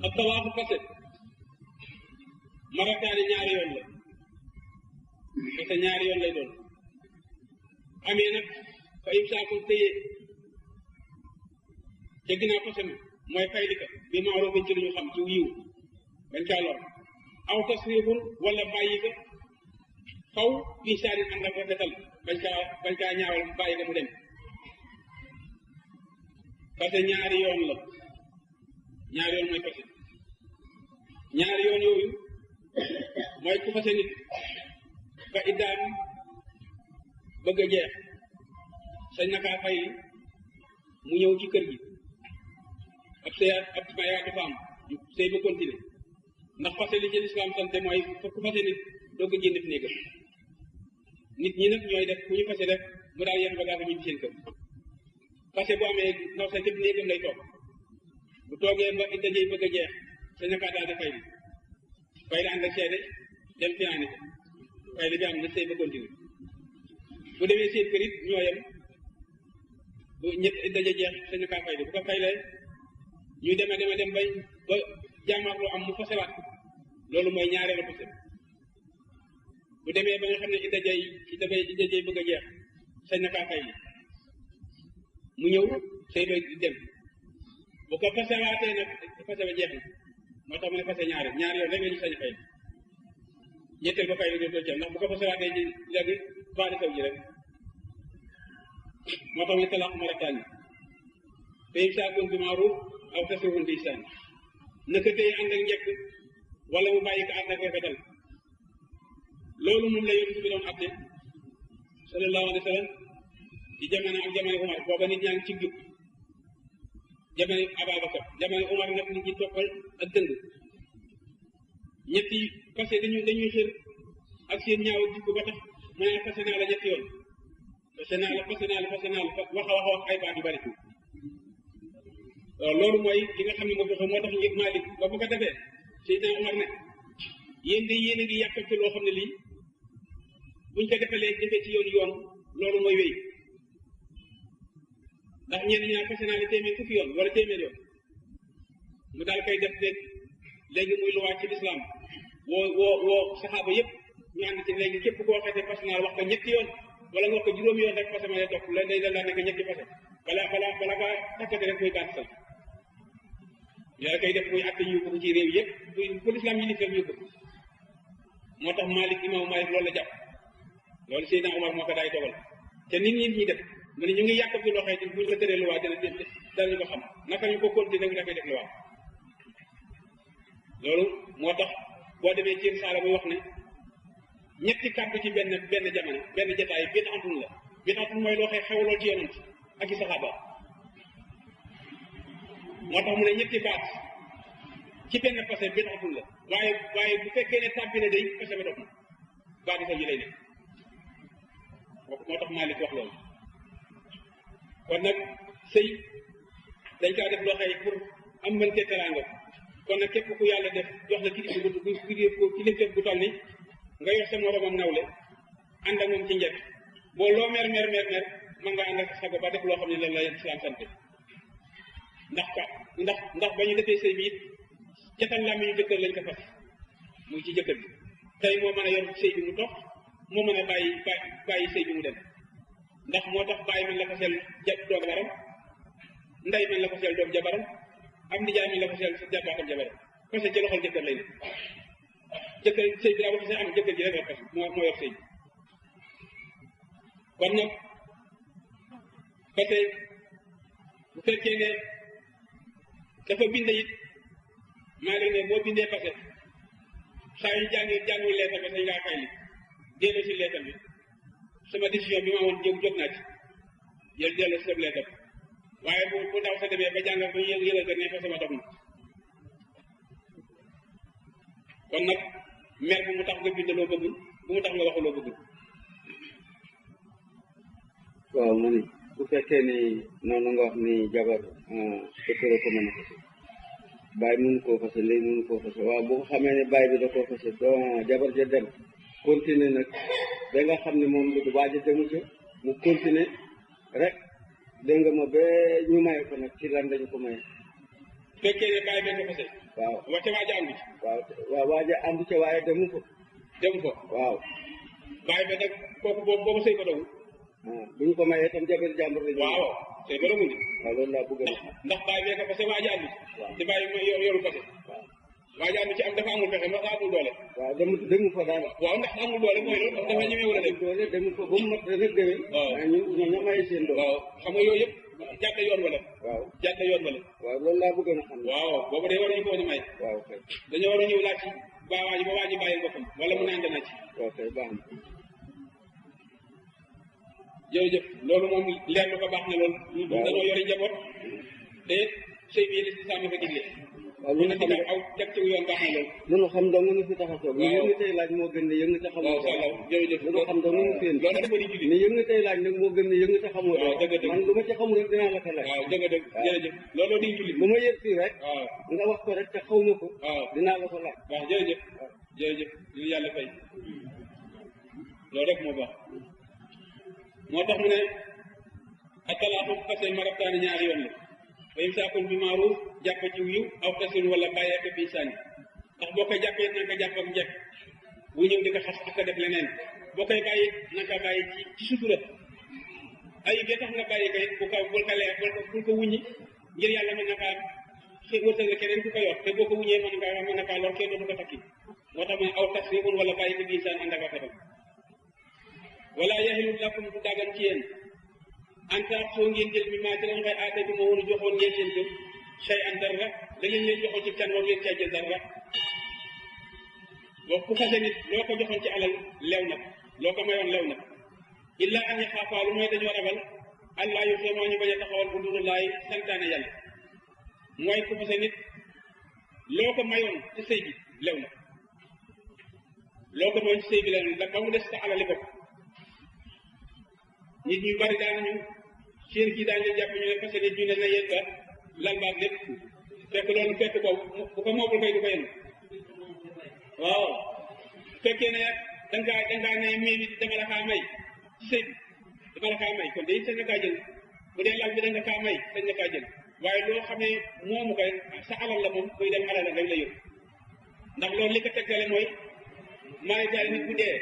ak talaaku fase marataani ñaari yoon la fase ñaari yoon lay doon amee nag fa imsaakun téye ca ginnaaw fase ma mooy fayli ka bi maarufin ci lu ñu xam ci yiw bañ caa lor aw tasrihun wala bàyyi ka faw insaanin ànd ak rafetal bañ kaa ñaawal bàyyi ka mu dem fase ñaari yoon la ñaari yoon mooy fase ñaari yoon yooyu mooy ku fase nit ba iddaam bëgg a jeex sañ na kaa fay mu ñëw ci kër gi ab mayaat dafa am sëy ba continuer ndax fase li ci lislaam sante mooy ku fase nit doo ko génn fi néegam nit ñi nag ñooy def ku ñu fase def mu daal yenn bagage ñu seen kër fase bu amee ndaw sa ci néegam lay toog bu toogee ba idda jëy bëgg a jeex sañ na kaa daal di fay la ànd ak seede dem finaani ko fay la bi am na sëy ba continuer bu demee seen kër it ñoo yem bu ñett daje jeex sañu kaa fay bu ko fay lee ñu dem ba jaamaarloo am mu fasewaat loolu mooy ñaareelu fase bu demee ba nga xam ne idda jëy bëgg a jeex sañ na kaa fay li mu ñëw sëy ba dem bu ko fasewaatee nag fase ba jeex na moo tax mu ne fase ñaari yoon rek la ñu sañ fay ñetteel ba fay la doo ci ndax bu ko fasewaatee ji léegi baadi saw ji rek moo tax mu ne talaax marataani fa imsaakun bi ma'ruuf aw tasrihun bi ihsaan naka tey ànd ak njëkk wala mu bàyyi ko ànd ak rafetal loolu moom la yonent bi doon atte sallallahu alayhi wa sallam ci jamono ak jamono Umar booba nit ñaa ngi ci jub jamono Ababakar jamono Umar nag nit ñi toppal ak dëng ñetti parce que dañuy xër ak seen ñaaw jikko ba tax mu ne fase naa la ñetti yoon fase naa la wax ay baat yu bari waaw loolu mooy li nga xam ne moo tax njëg Malik ba bu ko defee Seydina Umar ne yéen de yéen a ngi yàqal ci loo xam ne lii buñ ko defee ci yoon loolu mooy wéy ndax ñenn ñi naan fase naa la téeméer fukki yoon wala téeméer yoon mu daal koy def léegi muy luwaat ci lislaam woo saxaaba yëpp ñu ànd ci léegi képp koo xamante fase naa la wax ko ñetti yoon wala nga wax ko juróomi yoon rek fase ma lay topp la day dal nekk ñetti fase bala ka takkate rek muy gàtt sal yàlla koy def muy atte yóbbu ko ci réew yëpp bu lislaam yi lislaam yóbbu ko moo tax imaamu Malik loolu la jàpp loolu Seydina Omar moo ko daay dogal te nit ñi def mu ne ñu ngi yàqal ci loo xam ne buñ ko tëree luwaa danañu ko xam naka ñu ko continuer rek dafay def luwaa loolu moo tax boo demee ci saala muy wax ne ñetti kàddu ci benn jamono benn jotaay bid'atun mooy loo xew lool ci yonent ak i saxaaba moo tax mu ne ñetti baat ci benn fase bid'atun la waaye bu fekkee ne tàbbi na day fase ba dog na baati sax ji lay nekk moo tax Maalik wax loolu kon nag sëy dañ kaa def loo xëy pour am mënte teraanga kon nag képp ku yàlla def jox la kilifteef bu toll ni nga yor sa moromam nawle ànd ak moom ci njëkk boo loo mer mën nga ànd ak sago ba def loo xam ne lan la islam sant ndax ba ñu defee sëy bi it catal làmmiñ ñu jëkkër lañ ko fas muy ci jëkkër bi tey moo mën a yor sëy bi mu toog moo mën a bàyyi sëy bi mu dem ndax moo tax bàyyi man la ko seel doom jabaram ndey man la ko seel doom jabaram am nijaay man la ko seel jarbaatam jabaram parce que ci loxol jëkkër lay ne jëkkër sëy bi daa ba am jëkkër ji rek la fas moo yor sëy bi kon nag ba tey bu fekkee ne dafa bind it maa ngi ne boo bindee fase saa yu jàngi leetal ba sañ ngaa fay li delloo si leetal bi sama décision bi ma woon jot naa ci delloo si sa leetal waaye bu ndaw sa demee ba jàngal ba yëgal ko ne fa sama dog na kon nag mer bu mu tax nga bind loo bëggul bu mu tax nga wax loo bëggul waaw ma ni bu fekkee ni noonu nga wax ni jabar jëkkër ko mën a fase bàyyi mënu koo fase léegi mënu koo fase waaw bu ko xamee ne bàyyi bi da koo fase jabar ja dem continuer nag ba nga xam ne moom lu waaja demu ca mu continuer rek dégg nga ma ba ñu maye ko nag ci lan dañu ko maye fekkee ne bàyyi benn fase waaw te waaja àndu ci waaw waaja àndu ca waaye demu ko waaw bàyyi ba nag kooku boobu sëy ba dogu bu ñu ko mayee tam jabar jàmbur la waaw sëy ba dogu ni waaw loolu laa bëgg ndax bàyyi bee ko parce que waaja àndu ci te bàyyi ma yoru parce waaja àndu ci am dafa amul pexe ndax amul doole waaw demu fa daal waaw ndax amul doole mooy loolu dafa ñemewul a dem doole demu fa ba mu mat rek déwén waaw ñoo ña maye seen doole waaw xam nga yooyu yëpp jàdd yoon wala waaw loolu laa bëgg na xam waaw boobu day war ñu ko woon a may waaw kay dañoo war a ñëw laaj ci ba waa ji bàyyil boppam wala mu naan dana ci waaw kay baax na jërëjëf loolu moom leer lu ko baax ne loolu dañoo yori njaboot te sëy bi li si sàmm ko digle waaw lu nga xam aw teg ci yoon baax na loolu lu nga xam dong nga fi tax a toog ni yëngu tey laaj moo gën ne yëngu te xamoo waaw salaw jërëjëf lu nga xam dong nga fi loolu dafa di julli ni yëngu tey laaj nag moo gën ne yëngu te xamoo waaw dëgg man lu ma ci xamul rek dinaa la ko laaj waaw dëgg jërëjëf looloo di julli lu ma yëg fii rek waaw nga wax ko rek te xaw ma ko waaw dinaa la ko laaj waaw jërëjëf li yàlla fay loolu rek moo baax moo tax mu ne atalaaxu fase marabtaani ñaari yoon la fa imsaakun bi maaruf jàpp ci yiw aw tasin wala bàyyi ak bi sànni ndax boo koy jàppee na nga ko jàpp ak njëkk bu ñëw di ko xas ak def leneen boo koy bàyyi na nga ko bàyyi ci sutura ayib ya tax nga bàyyi kay bul ko leer bul ko wuññi ngir yàlla mën na kaa wërsëg la keneen ku ko yor te boo ko wuññee mën na kaa lor kenn dootu ko takki moo tax mu ne aw tasrihun wala bàyyi ko bi sànni ànd ak rafetal wala yaxilu lakum du daggan ci yéen antaat soo ngeen jël mi maa ci lañ koy aate bi moo woon joxoon ngeen leen ko shay an dara la ngeen leen joxoon ci can war ngeen caa jël dara boo ku fase nit loo ko joxoon ci alal lew na loo ko mayoon lew na illa an yaxaafaa lu mooy dañoo ragal allah yu xeemoo ñu bañ a taxawal huduudullaahi santaane yàlla mooy ku fase nit loo ko mayoon ci sëy bi lew na loo ko mayoon ci sëy bi lew na ba mu des sa alali bopp nit ñu bari daanañu seen kii daan leen jàpp ñu ne parce que nit ñu ne na yéen ba lal baag lépp fekk loolu fekk ko bu ko moobul koy du ko yenn waaw fekkee ne dangaa ne may nit dama la kaa may ci sëy bi dama la kaa may kon day sañ na kaa jël bu dee lal bi da nga kaa may sañ na kaa jël waaye loo xam ne moomu koy sa alal la moom koy dem alal rek la yóbbu ndax loolu li ko tegtale mooy maay daal nit bu dee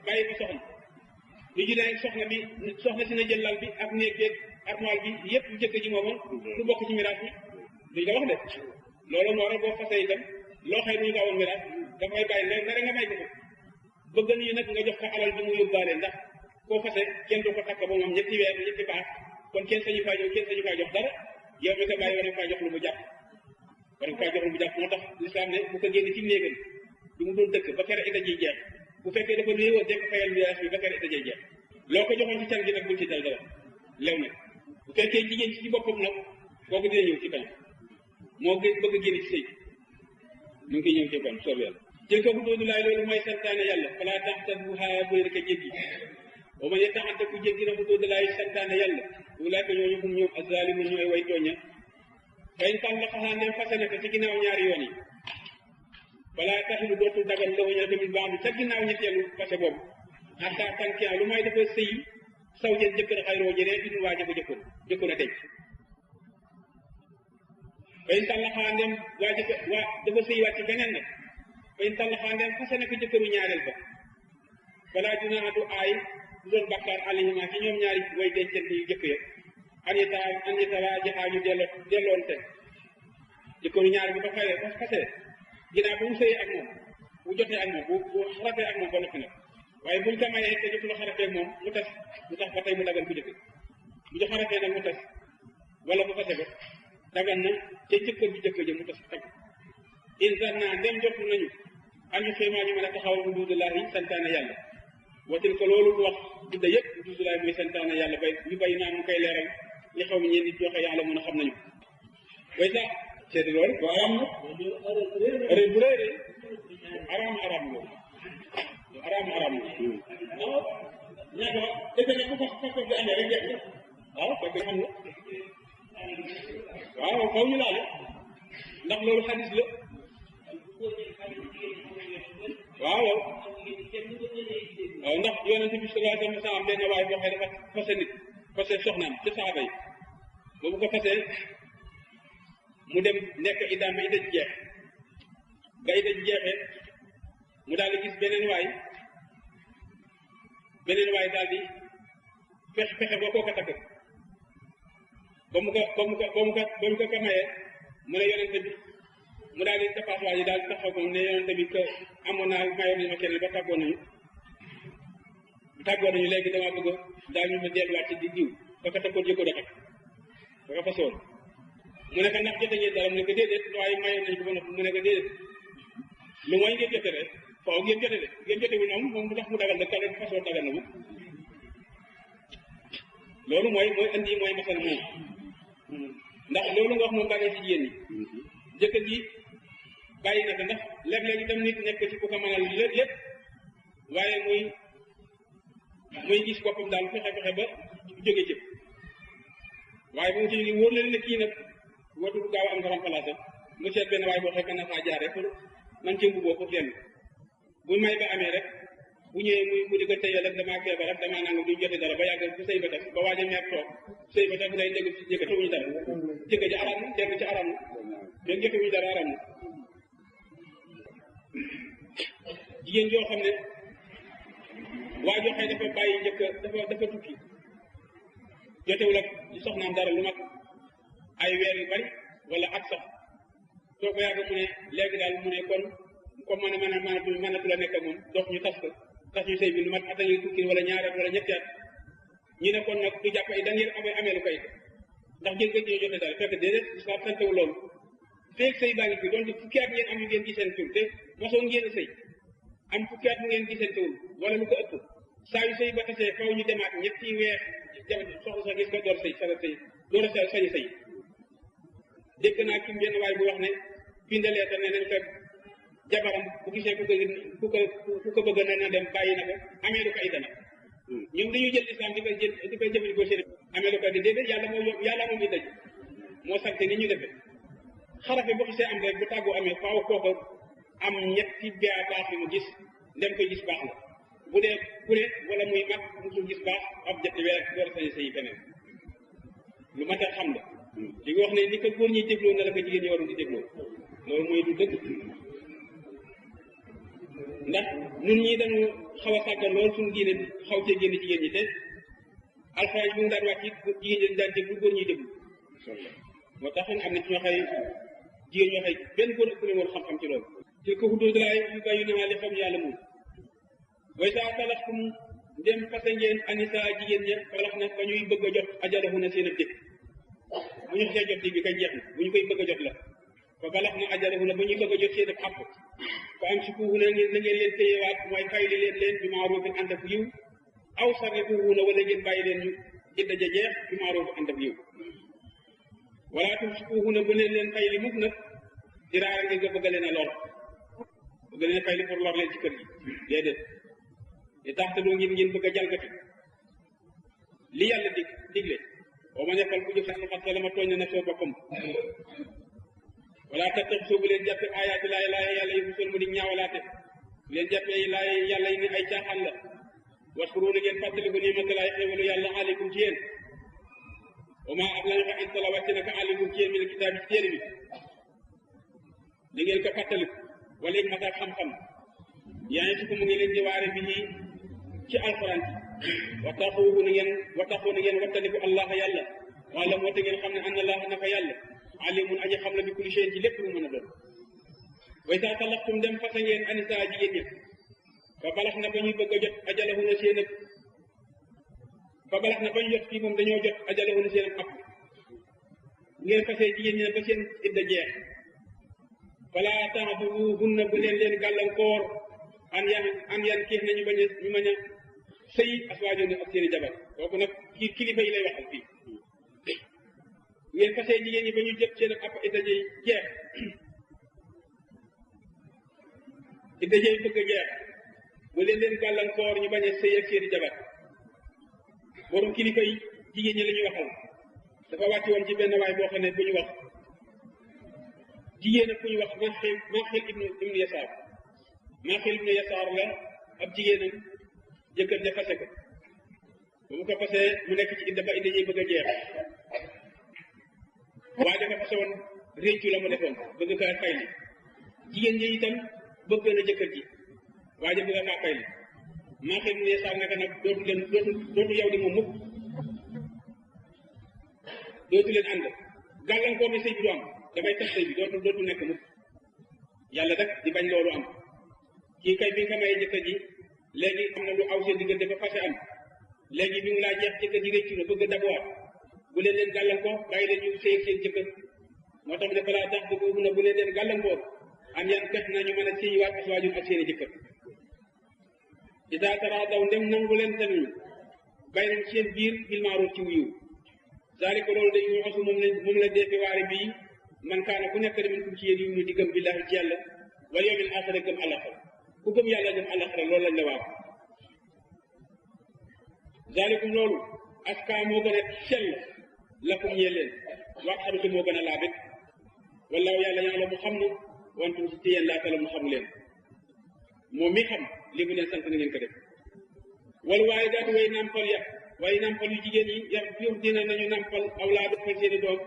bàyyi ko soxna lu ji rek soxna si na jël lal bi ak néeg beeg armoire bi yëpp njëkk ji moomoon du bokk ci miraas bi duñ ko wax de loolu moo rek boo fasee itam loo xëy duñu gaawoon miraas dafay bàyyi ne nga may ko bëgg nañu nag nga jox ko alal bi mu yóbbaale ndax koo fase kenn du ko takk ba moom ñetti weer ñetti baax kon kenn sañu faa jox dara yow mi ko bàyyi war nga faa jox lu mu jàpp moo tax lislaam ne bu ko génn ci néegam du mu doon dëkk ba kere ita jiy jeex bu fekkee dafa néewoo def fayal miraas bi ba kere ita jiy jeex loo ko joxoon ci can gi nag bul ci dal dara lew na bu fekkee jigéen ci boppam nag kooku dina ñëw ci kanam moo bëgg a génn ci sëy ñu ngi koy ñëw ci kanam soob yàlla jël ko bu doodu laay loolu mooy santaane yàlla falaa taxsabuhaa bu leen ko jéggi ba ma ne taxante ku jéggi na bu doodu laay santaane yàlla ulaa'ika ñooñu hum ñoom az-zaalimuun ñooy way tooña fayn tallaqahaa ndem fase na ko ci ginnaaw ñaari yoon yi falaa taxilu dootul dagan la wañu tamit baax bi ca ginnaaw ñetteelu fase boobu hattaa tankiha lu may dafa sëy saw jën jëkkër xayroo jeneen idul waaja ba jëkkoon a denc fayn tallaqahaa ndem dafa sëy waat ci beneen nag fayn tallaqahaa ndem fase na ko jëkkëru ñaareel ba falaa junaaha du aay du doon bakkaar alayhimaa ci ñoom ñaari way dencante yu jëkk ya an yataraaja'a ñu delloon te jëkkëru ñaari bi ba fase ginnaaw bu mu sëyee ak moom bu jotee ak moom bu xaratee ak moom ba noppi nag waaye buñ ko mayee te jotul xaratee ak moom mu tas mu tax ba tey mu dagan bu jëkk bu jo xaratee nag mu tas wala bu fase ko dagan na ca jëkkër bi jëkk ja mu tas tag insan naa ndem jotu nañu am ñu xéemaa ñu mën a taxawal huduudullaahi santaane yàlla watil ko loolu du wax gudda yëpp huduudullaahi mooy santaane yàlla bay ñu bay naa mu koy leeral li xaw mi ñeen nit joxe yàlla mën a xam nañu way sax seeti loolu bu araam na rëy bu rëy araam na loolu araam na ñaata defe ne bu fas bi amee rek jeex na waaw fekk xam nga waaw faw ñu laale ndax loolu xadis la waaw ndax yonent bi sallallahu alayhi wa sallam benn waay boo xam ne dafa fase nit fase soxnaam ci saaba yi boobu ko fasee mu dem nekk iddaam ba idda jeex ba idda ji jeexee mu daal di gis beneen waay daal di fexe ba kooka takk ba mu ko mayee mu ne yonente bi mu daal di tapaas waa ji daal di taxaw ko ne yonente bi que amoon naa mayoon nañu ma keneen ba tàggoo nañu léegi dama bëgg daal ñu ma delluwaat ci di diw ba ko takkoon jëkkoo doxat ba ko fasoon mu ne ko ndax jote ngeen dara mu ne ko déedéet waaye mayoon nañu ko ba noppi mu ne ko déedéet lu mooy ngeen jote rek faaw ngeen jote de ngeen jote wu ñoom moom lu tax mu dagal de kale façon dagal na mu loolu mooy andi mooy masal moom ndax loolu nga wax moom bàyyee ci jigéen ñi jëkkër ji bàyyi na ko ndax léeg-léeg itam nit nekk ci ku ko mënal lépp waaye muy gis boppam daal fexe ba jóge jëpp waaye bu mu ci wóor leen ne kii nag wootul gaaw am saram place mu seet benn waaye boo xam ne na faa jaare pour man ci mbuboo pour lenn bu may ba amee rek bu ñëwee mu di ko tëyal ak damaa feebar ak damaa nangam duñ jote dara ba yàgg bu sëy ba tas ba waaj a meer toog sëy ba tas day dégg ci jëkkër wuñu dara jëkkër ji araam na dégg ci araam na dégg jote wuñu dara araam na jigéen joo xam ne waa joo xëy dafa bàyyi njëkk dafa tukki jotewul ak soxnaam dara lu mag ay weer yu bari wala at sax soo ko yàgg mu ne léegi daal mu ne kon comme mënatu la nekk ak moom dox ñu tas ñu sëy bi lu mat at dañuy tukki wala ñaari at wala ñetti at ñu ne kon nag du jàpp da ngeen amee lu kayit ndax ngeen gëj ñoo jote dara fekk déedéet islam santewu loolu feeg sëy baa ngi fi doon fukki at ngeen am yu ngeen giseentul te mosoon ngeen a sëy am fukki at mu ngeen giseentewul wala lu ko ëpp saa yu sëy ba tasee faw ñu demaat ñetti weer soxla sa gis ko door sëy door a sañu sëy dégg naa ki benn waay bu wax ne bindalee ta ne nañ ko jabaram bu gisee ku ko bëgg na dem bàyyi na ko amee lu ko ay dana ñoom dañuy jël islam di koy jëfandikoo seen amee lu ko di déedéet yàlla moom i daj moo sant ni ñu defee xarafe bu xisee am rek bu tàggoo amee faaw kooko am ñetti baax yu mu gis dem koy gis baax la bu dee kure wala muy mag musul gis baax ab jëtti weer door a sañ sëy feneen lu mat a xam la li nga wax ne ni ko góor ñi dégloo na la ko jigéen ñi waroon di dégloo loolu mooy du dëgg ndax ñun ñii dañu xaw a sàggan lool suñu diine xaw cee génn jigéen ñi te alxuraan bi mu daan wàcc jigéen ñi daan déglu góor ñuy déglu moo tax am na ci ñoo xëy jigéen ñoo xëy benn góor ëpp leen woon xam-xam ci loolu te ko xuduudulaay yu bàyyi naa li xam yàlla moom way saa talaxtum ndem fase ngeen anisa jigéen ña falax na ba ñuy bëgg a jot ajalahu na seen ab dëkk bu ñu xasee jot bi kay jeex na bu ñu koy bëgg a jot la fa balax na ajalahu na ba ñuy bëgg a jot seen ab xàpp fa am si kuuhu na ngeen leen téyewaat mooy fayli leen bi maaruufin ànd ak yiw aw sarrifuuhu na wala ngeen bàyyi leen ñu idda ja jeex bi maaruuf ànd ak yiw wala tumsikuuhu na bu leen fayli mukk nag diraara ngeen nga bëgg leen a lor bëgg leen fayli pour lor leen ci kër gi déedéet li tax te doo ngeen bëgg a jalgati li yàlla digle boo ma nekkal ku jëf sax xat la ma tooñ na soo boppam wala tattax soo bu leen jàppe ayaati laay yàlla yi musul mu di ñaawalaate bu leen jàppe laay yàlla yi ne ay caaxaan la waskuru na ngeen fàttaliku ni'mata laay xéewalu yàlla aleykum ci yéen wa maa ab la nga xam anzala wàcc na ko aleykum ci yéen min kitaabi ci téere bi li ngeen ko fàttaliku wala it mataak xam-xam yaa ngi ci ko mu ngi leen di waare bi ci alxuraan wattaqu na ngeen wattaliku allah yàlla wala moo te ngeen xam ne anna allah naka yàlla alimun aji xam la bi kulli shay'in ci lépp lu mën a doon way saa talaqtum dem fasa ngeen anisa jigéen ñi fa balax na ba ñuy bëgg a jot ajalahu na seen ak fa balax na ba ñu jot fii moom dañoo jot ajalahu na seen ak app ngeen fasee jigéen ñi ne ba seen idda jeex fala ta'duhunna bu leen gàllankoor an yan kiix nañu bañ a ñu mën a sëy aswaajoon ak seeni jabar kooku nag kii kilifa yi lay waxal fii ngeen fasee jigéen ñi ba ñu jot seen app idda jeex idda jeex bëgg a jeex bu leen gàllankoor ñu bañ a sëy ak seeni jabar borom kilifa yi jigéen ñi la ñuy waxal dafa wàcc woon ci benn waay boo xam ne bu ñu wax jigéen ak ku ñu wax Maaxil ibnu Yasaar Maaxil ibnu Yasaar la ab jigéenam jëkkër ja fase ko bu mu ko fasee mu nekk ci idda ba idda ñuy bëgg a jeex waaye dafa fase woon réccu la mu defoon bëgg ko fay li jigéen ñi itam bëgg na jëkkër ji waaye bëgg kaa fay maa xëy ne saa naka nag dootu yow di moom mukk dootu leen ànd gàllankoor ni sëy bi du am dafay tax sëy bi dootu nekk mukk yàlla rek di bañ loolu am kii kay bi nga xamee jëkkër ji léegi am na lu aw seen diggante ba fase am léegi bi mu laa jeex jëkkër ji réccu na bëgg a dabuwaat bu leen gàllankoor bàyyi leen ñu sëy seen jëkkër moo tax ne balaa tax bu mun a bu leen gàllankoor am yan kat nañu mën a sëyiwaat aswaajum ak seen i jëkkër idaa taraadaw ndem nangu leen tamit bàyyi nañ seen biir bil ma'ruuf ci wiiw zaalika loolu dañuy waxu moom la defi waare bii man kaana ku nekk min kum ci yéen yu di gëm billaahi ci yàlla wal yawmil aaxir gëm àllaxira ku gëm yàlla gëm àllaxira loolu lañ la waaw zaalikum loolu askaa moo gën a sell lakum ñeel leen wax xarutu moo gën a laabit wallaahu yàlla yàlla mu xam ne wantum si yéen laa tala mu xamu leen moom mi xam li mu leen sant na ngeen ko def wal waaye daatu way nampal yu jigéen yi yu dina nañu nampal awlaadu fal seeni doom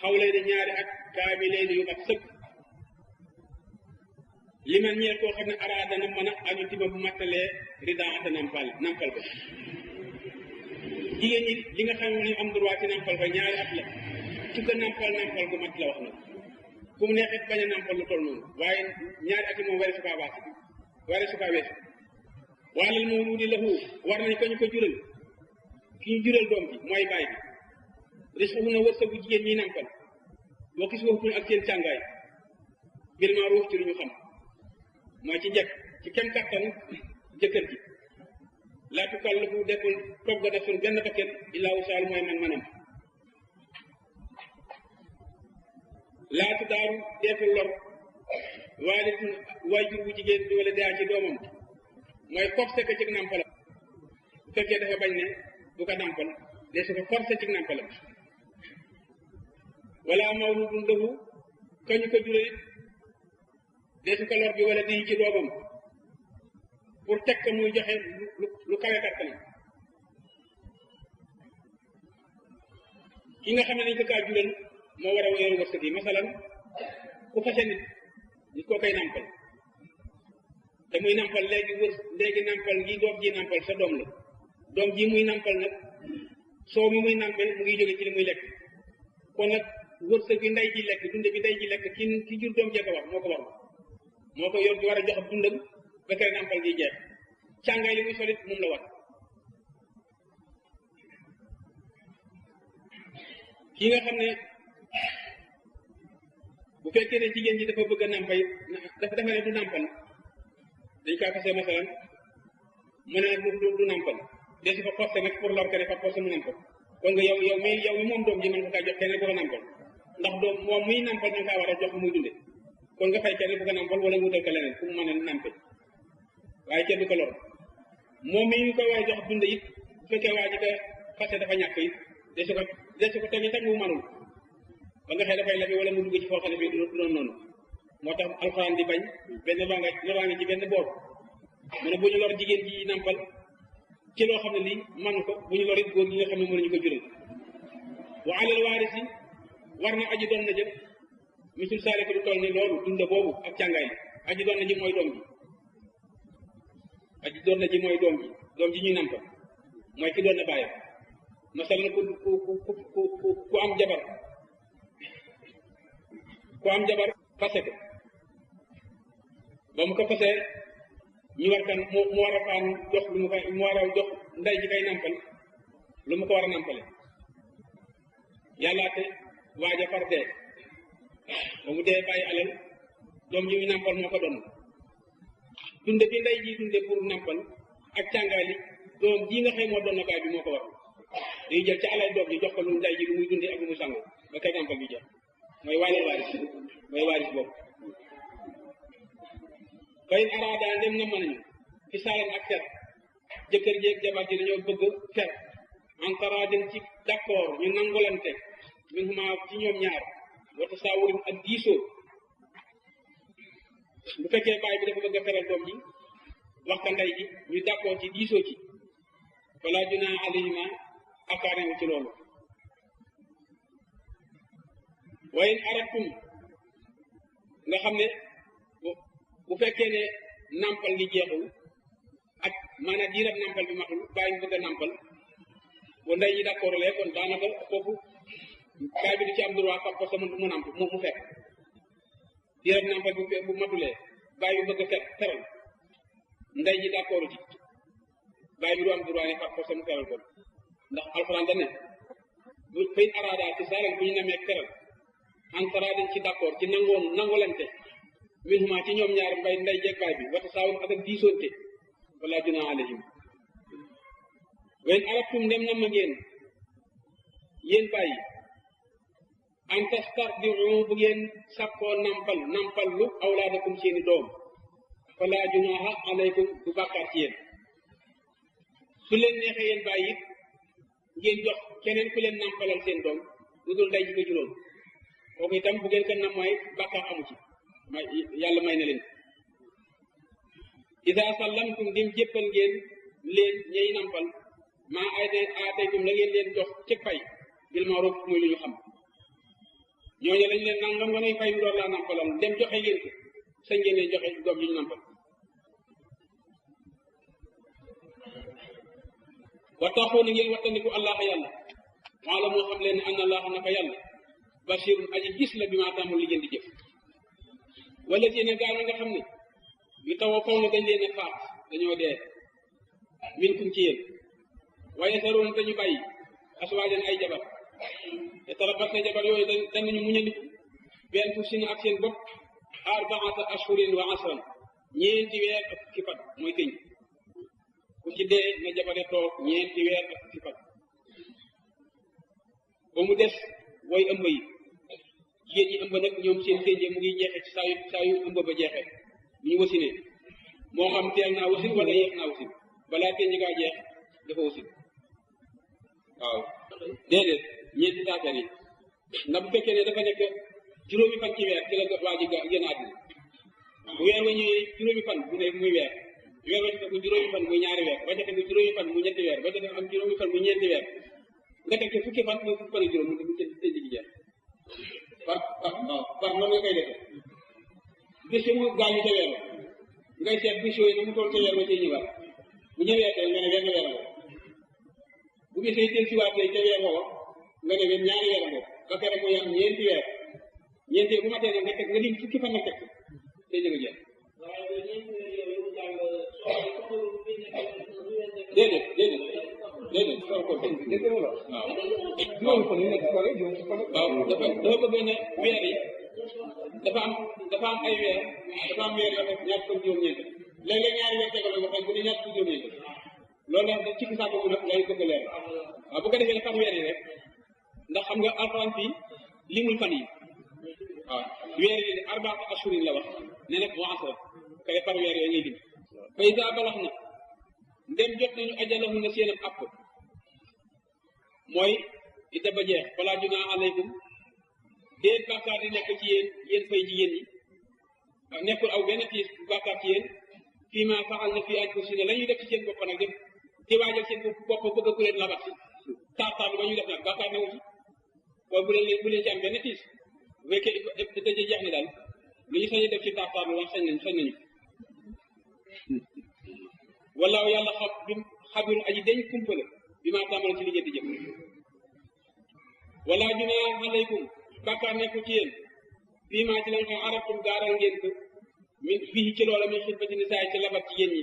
xaw lay ne ñaari at kaami lay ne yu mat sëkk li man ñeel koo xam ne araada na mën a añu tiba bu mattalee ridaata nampal ko jigéen ñi li nga xam ne am droit ci nampal ko ñaari at la su ko nampal gu mat la wax na ku mu neexee bañ a nampal lu toll noonu waaye ñaari at yi moom ware su kaa baasi ware su kaa weesu waalal mawluudi lahu war nañ ko ñu ko jural ki ñu jural doom bi mooy baay bi risque na wërsëgu jigéen ñi nampal boo gis waxutuñ ak seen càngaay bil ma'ruuf ci lu ñu xam mooy ci njëkk ci kem kattanu jëkkër ji laa tukallifu deful togg deful benn bakket illaa wusaal mooy man-manam laa tudaaru deful lor waalidun waajur bu jigéen bi wala daa ci doomam mooy forcé ko ci nampalam bu fekkee dafa bañ ne du ko nampal de su ko forcé ci nampalam wala mawludun lahu kañu ko jure de su ko lor bi wala di ci doomam pour teg ko muy joxe lu kawe kattanam ki nga xam ne dañ ko kaa jural moo war a yor wërsëg yi masalan ku fase nit koo koy nampal te muy nampal léegi nampal gi doom ji nampal sa doom la doom ji muy nampal nag soo mi muy nampal mu ngi jóge ci li muy lekk kon nag wërsëg bi ndey ji lekk dund bi ndey ji lekk ki jur doom jee ko war moo ko yor di war a jox dundam ba kere nampal gi jeex càngaay li muy solit moom la war ki nga xam ne bu fekkee ne jigéen ji dafa bëgg a nampay dafa defe ne du nampal dañ kaa fase masalan mu ne nag du nampal de si fa forcé nag pour lor ke ne fa forcé mu nampal kon nga yow mi moom doom ji mën nga kaa jox kenn bu ko nampal ndax doom moom muy nampal nga kaa war a jox muy dunde kon nga fay kenn bu ko nampal wala wutal ko leneen fu mu mën a nampe waaye kenn du ko lor moom mi ñu koy war a jox dunde it bu fekkee waa ji ko fase dafa ñàkk it de su ko tamit mu manul ba nga xëy dafay labi wala mu dugg ci foo xam ne bii du doon noonu moo tax alxuraan di bañ benn loraange ci benn boor mu ne bu ñu lor jigéen ji nampal ci loo xam ne lii manu ko bu ñu lor it góor gi nga xam ne mënuñu ko jural wa alal waarisi war na aji doon na jëf misul saare ko du toll ni loolu dunda boobu ak càngaay li aji doon na ji mooy doom ji aji doon na ji mooy doom ji ñuy nampal mooy ki doon na bàyyam masal na ku am jabar fase ko ba mu ko fasee ñu war kan mu war a faan jox lu mu war a jox ndey ji kay nampal lu mu ko war a nampale yàllaate waaja far dee ba mu dee bàyyi alal doom ji muy nampal moo ko doon dunde bi ndey ji dunde pour nampal ak càngaay li doom ji nga xëy moo doon na baay bi moo ko war day jël ci alal doom ji jox ko lu ndey ji lu muy dunde ak lu muy sango ba kay nampal bi jeex mooy waaris boobu bayin araada ndem na mën nañu fi saalan ak fer jëkkër ji ak jabar ji dañoo bëgg fer antaraadin ci d'accord ñu nangolante min huma ci ñoom ñaar wata saawurin ak diisoo bu fekkee baay bi dafa bëgg a feral doom ji wax ka ndey ji ñu d'accord ci diisoo ci wala junaa alayhima akaarewu ci loolu wayin aratum nga xam ne bu fekkee ne nampal gi jeexul ak maanaam diirab nampal bi matul bàyyi bëgg a nampal bu ndey ñi d'accord lee kon daanaka foofu baay bi du ci am droit fab ko sama mu namp mu fekk diirab nampal bu matulee bàyyi bi bëgg a fekk teral ndey ñi d'accord ci bàyyi bi du am droit ne fab ko sama teral ko ndax alxuraan da ne bu fay araada ci saaral bu ñu namee teral en dañ ci d'accord ci nangolante minhuma ci ñoom ñaar mbay nday jeeg baay bi wata saawun ak diisoonte wala junaa alayhim wen arabtum ndem na ma ngeen yéen bàyyi an tastardiu bu ngeen sakkoo nampal lu awlaadakum seeni doom wala junaa alaykum du bàkkaar ci yéen su leen neexee yéen bàyyi it ngeen jox keneen ku leen nampalal seen doom lu dul nday ji ko juróom kooku itam bu ngeen ko nam mooy bàkkaar amu ci may yàlla may na leen ida sallamtum dim jéppal ngeen leen ñey nampal maa aataytum la ngeen leen jox ci pay bil ma'ruf muy lu ñu xam ñooñu lañ leen nangam nga nay fay mu door laa nampalal dem joxe ngeen ko sañ ngeen leen joxe doom yi ñu nampal wa taxoon ngeen wattandiku allah yàlla wala moo xam leen ne anna allah naka yàlla basirun aji gis la bi maa tàmmul li ngeen di jëf wala si ne gaa nga xam ne yu taw a faw na dañ leen a faat dañoo dee min kum ci yéen waaye saroon dañu bàyyi aswaajan ay jabar te tarabat na jabar yooyu danañu muñandiku benn fu si na ak seen bopp arbaata ashhurin wa asran ñeenti weer ak fukki fan mooy tëñ ku ci dee na jabare toog ñeenti weer ak fukki fan ba mu des way ëmb yi jigéen ñi ëmb nag ñoom seen tënjee mu ngi jeexe ci saa yu ëmb ba jeexe bu ñu wasinee moo xam teel naa wasin wala yéex naa wasin balaa tënj gaa jeex dafa wasin waaw déedéet ñeenti taafeer yi ndax bu fekkee ne dafa nekk juróomi fan ci weer ci la waa ji génn àddina bu weer wa ñëwee juróomi fan bu ne muy weer wa ci tegu juróomi fan muy ñaari weer ba ca tegu juróomi fan muy ñetti weer ba ca tegu am juróomi fan muy ñeenti weer nga teg ci fukki fan muy fukki fan ak juróom mu tënj gi jeex par noonu nga koy defee bis yi mu gaañu ca weer ngay seet bis yooyu na mu toll ca weer ba cay ñëwaat bu ñëwee tey nga ne wenn weer la bu gisee teel si waat ca weer woowa nga ne wenn ñaari weer boobu ba pare mooy am ñeenti weer bu ma tee nag nga teg nga lim fukki fan nga teg tey jëga jeex déedéet soo ko dégg waaw dafa bëgg ne weer yi dafa am ay weer dafa am weer yoo xam ñaar fukk juróom-ñeent léeg-léeg ñaari weer tegaloo nga xam bu ne ñaar fukk juróom-ñeent loolu nag ci ki saako nag lay bëgg leer waaw bu ko defee ne fan weer yi rek ndax xam nga alxuraan fii limul fan yi waaw weer yi ne arbaata ashurin la wax ne nag wa asra kay par weer yooyu ngay lim fa iza balax na ndem jot nañu ajalahum na seen ab àpp mooy ita ba jeex falaa junaa alaykum déet bàkkaar di nekk ci yéen fay jigéen ñi nekkul aw benn tiis bàkkaar ci yéen fii ma faxal na fii anfusihim la ñuy def ci seen bopp nag def ci waajal seen bopp bëgg a ku leen labat si taataanu ba ñuy def nag bàkkaar newu ci waaye bu leen ci am benn tiis bu fekkee dëjë jeex ni daal lu ñu sañu def ci taataanu wax sañ nañu wallaahu yàlla xabir aji dañ kumpale bi maa tàmbal ci liggéey di jëf wala junaa alaykum bàkkaar nekku ci yéen fii maa ci la nga xam arabtum gaaral ngeen ko min fii ci loola min xitbati nisaa ci labat ci yéen ñi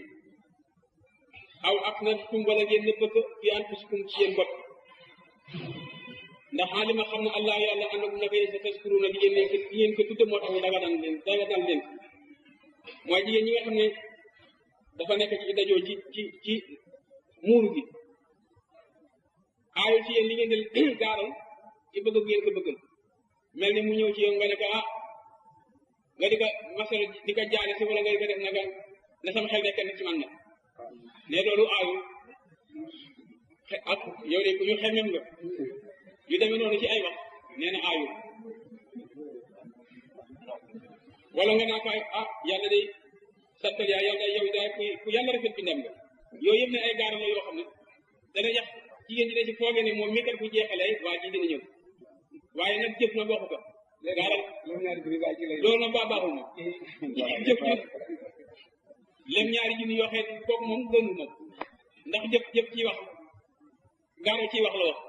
aw ak na tum wala ngeen nëbb ko fi anfusikum ci yéen bopp ndax xaalima xam ne allah yàlla àndakum naka yéen sa taskuruna di ngeen ko tudde moo tax mu daganal leen mooy jigéen ñi nga xam ne dafa nekk ci dajoo ci muuru gi aayu ci yéen li ngeen di gaaral ci bëgg bu ngeen ko bëggal mel ni mu ñëw ci yow nga ne ko nga di ko masal di ko jaale si wala nga di ko def naka na sama xel nekk ci man na ne loolu aayu ak yow de ku ñu xemem nga yu demee noonu ci ay wax nee na aayu wala nga naa ko yàlla day sattal yaa yàlla yow daal ku yàlla rafet bi ndem nga yooyu yëpp ne ay gaaral la yoo xam ne dana yax jigéen ñi da ci foogee ne moom mi kat bu jeexalee waa ji dina ñëw waaye nag jëf na waxu ko gaaral loolu nag baaxul na jëf ci lem ñaari junni yoo xeet kooku moom gënul moom ndax jëf ciy wax gaaro ciy wax la wax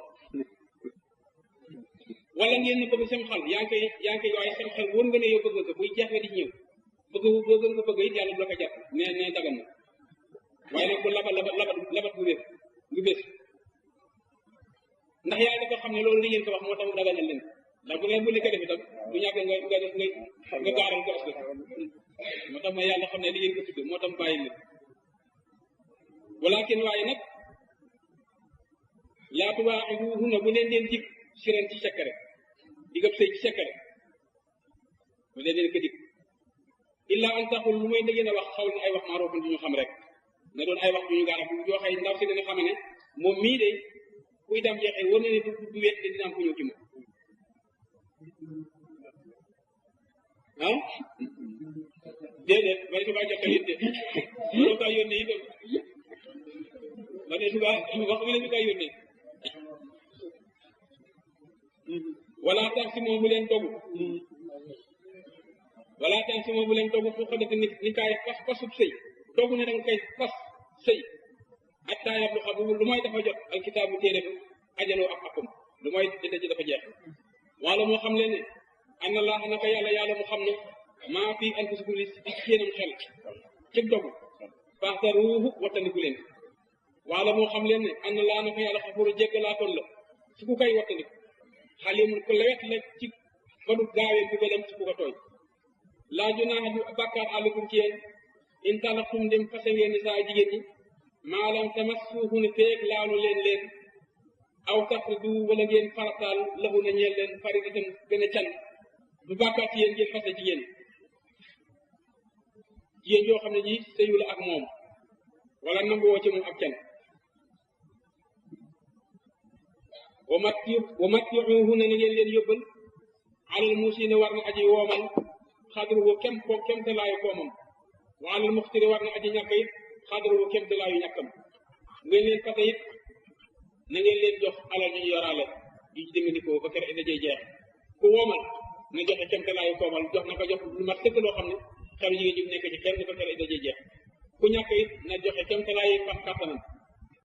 wala ngeen ne bëgg seen xel yaa ngi koy waaye seen xel wóor nga ne yow bëgg nga buy jeex nga di ñëw bëgg nga bëgg it yàlla du la ko jàpp ne dagan na waaye nag bu labat bu bés ndax yàlla dafa xam ne loolu li ngeen ko wax moo tax mu daganal leen ndax bu ngeen bu li ko def itam du ñàkk nga gaaral ko askan moo tax ma yàlla xam ne li ngeen ko tudd moo tax bàyyi leen walakin waaye nag laatu waa na bu leen dig siran ci sekkare digab sëy ci sekkare bu leen ko dig illa an taxul lu mooy dëggeen a wax xaw ne ay wax maaroofan du ñu xam rek na doon ay wax du ñu gaara bu joxee ndaw si dana xam ne moom mii de kuy dem jeexee war na ne du wet de dina am ku ñëw ci moom ah déedéet bari subaa jokkal it de loo kaa yónnee itam ba ne subaa wax bi ne ñu kaa yónnee wala tax si moom bu leen dogu wala tax si moom bu leen dogu fu xodate ni kaay fasub sëy dogu ne danga koy fas sëy attaa yab lu xam lu mooy dafa jot alkitaabu téere bi ajaloo ak akum lu mooy dëdda ji dafa jeex wala moo xam leen ne an na laa naka yàlla mu xam ne maa fii anfusikum li ci seenam xel ci dogu faxtaruuhu wattandiku leen wala moo xam leen ne an na laa naka yàlla xafuru jéggalaatoon la su ku koy wattandiku xalimun ku lewet la ci fadu gaawee bu dem ci ku ko tooy laa junaaha du bàkkaar àllukum ci yéen in talaqtum dem fase ngeen ni saa jigéen ñi maalam tamassuhun feeg laalu leen aw tafridu wala ngeen farataal lahu na ñeel leen faridatan gën a can du bàkkaar ci yéen ngeen fase jigéen joo xam ne ji sëyu la ak moom wala nanguwoo ci moom ak can wa mattiuhunna na ngeen leen yóbbal alal muusina war na aji woomal xadruhu kem te laayu koomam wa alal muxtiri war na aji ñàkk it xadruhu kem te laayu ñàkkam ngeen leen fase it na ngeen leen jox alal ñu yoraale yu ci demandikoo ba kër ida jey jeex ku woomal na joxe kem te laayu koomal jox na ko jox lu mat sëkk loo xam ne xam jigéen ji nekk ci kenn ba kër ida jey jeex ku ñàkk it na joxe kem te laayu kattanam